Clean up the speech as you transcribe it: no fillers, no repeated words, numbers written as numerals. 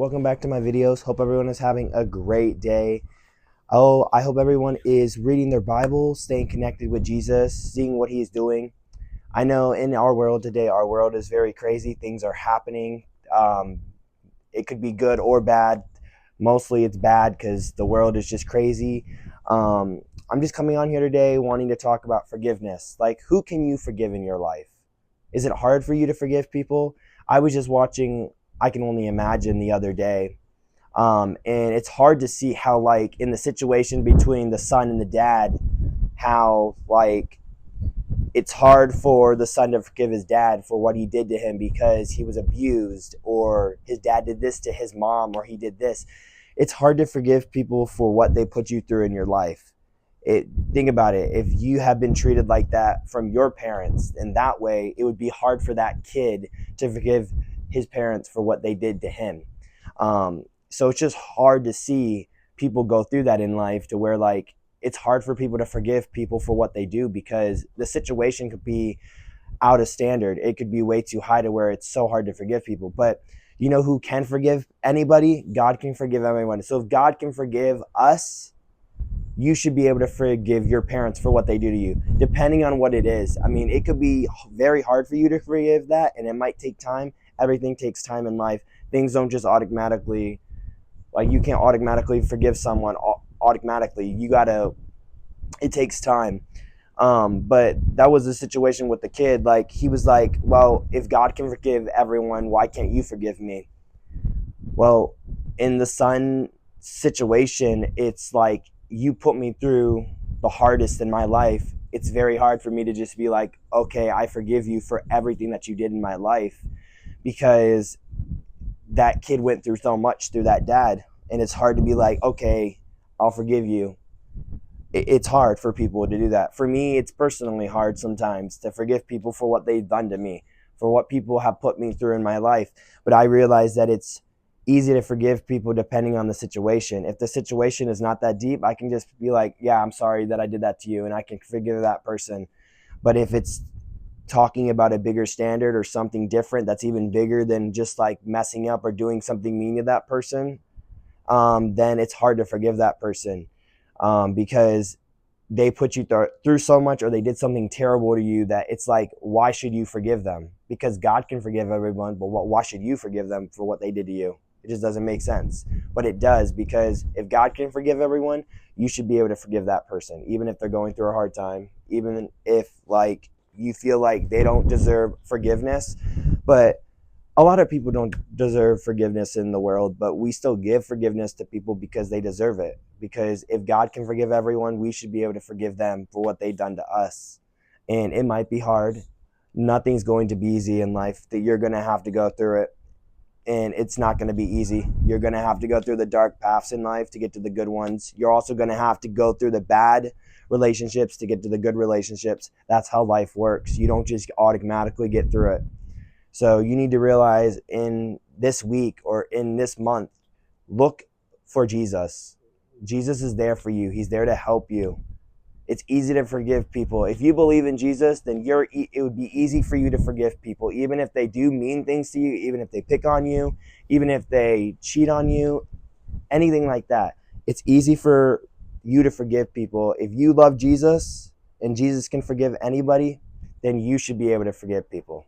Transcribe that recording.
Welcome back to my videos. Hope everyone is having a great day. I hope everyone is reading their Bible, staying connected with Jesus, seeing what he's doing. I know in our world today, our world is very crazy. Things are happening. It could be good or bad. Mostly it's bad because the world is just crazy. I'm just coming on here today wanting to talk about forgiveness. Like, who can you forgive in your life? Is it hard for you to forgive people? I was just watching I Can Only Imagine the other day. And it's hard to see how, like, in the situation between the son and the dad, how, like, it's hard for the son to forgive his dad for what he did to him because he was abused, or his dad did this to his mom, or he did this. It's hard to forgive people for what they put you through in your life. Think about it. If you have been treated like that from your parents, in that way, it would be hard for that kid to forgive his parents for what they did to him. So it's just hard to see people go through that in life, to where, like, it's hard for people to forgive people for what they do because the situation could be out of standard. It could be way too high to where it's so hard to forgive people. But you know who can forgive anybody? God can forgive everyone. So if God can forgive us, you should be able to forgive your parents for what they do to you, depending on what it is. I mean, it could be very hard for you to forgive that, and it might take time. Everything takes time in life. Things don't just automatically, like, you can't automatically forgive someone automatically. It takes time. But that was the situation with the kid. Like, he was like, well, if God can forgive everyone, why can't you forgive me? Well, in the son situation, it's like, you put me through the hardest in my life. It's very hard for me to just be like, okay, I forgive you for everything that you did in my life, because that kid went through so much through that dad. And it's hard to be like, okay, I'll forgive you. It's hard for people to do that. For me, it's personally hard sometimes to forgive people for what they've done to me, for what people have put me through in my life. But I realize that it's easy to forgive people depending on the situation. If the situation is not that deep, I can just be like, yeah, I'm sorry that I did that to you, and I can forgive that person. But if it's talking about a bigger standard or something different that's even bigger than just like messing up or doing something mean to that person, then it's hard to forgive that person, because they put you through so much, or they did something terrible to you, that it's like, why should you forgive them? Because God can forgive everyone, but why should you forgive them for what they did to you? It just doesn't make sense. But it does, because if God can forgive everyone, you should be able to forgive that person, even if they're going through a hard time, even if, like, you feel like they don't deserve forgiveness. But a lot of people don't deserve forgiveness in the world, but we still give forgiveness to people because they deserve it. Because if God can forgive everyone, we should be able to forgive them for what they've done to us. And it might be hard. Nothing's going to be easy in life. That you're going to have to go through it, and it's not going to be easy. You're going to have to go through the dark paths in life to get to the good ones. You're also going to have to go through the bad relationships to get to the good relationships. That's how life works. You don't just automatically get through it. So you need to realize, in this week or in this month, look for Jesus. Jesus is there for you. He's there to help you. It's easy to forgive people. If you believe in Jesus, then it would be easy for you to forgive people, even if they do mean things to you, even if they pick on you, even if they cheat on you, anything like that. It's easy for you to forgive people. If you love Jesus and Jesus can forgive anybody, then you should be able to forgive people.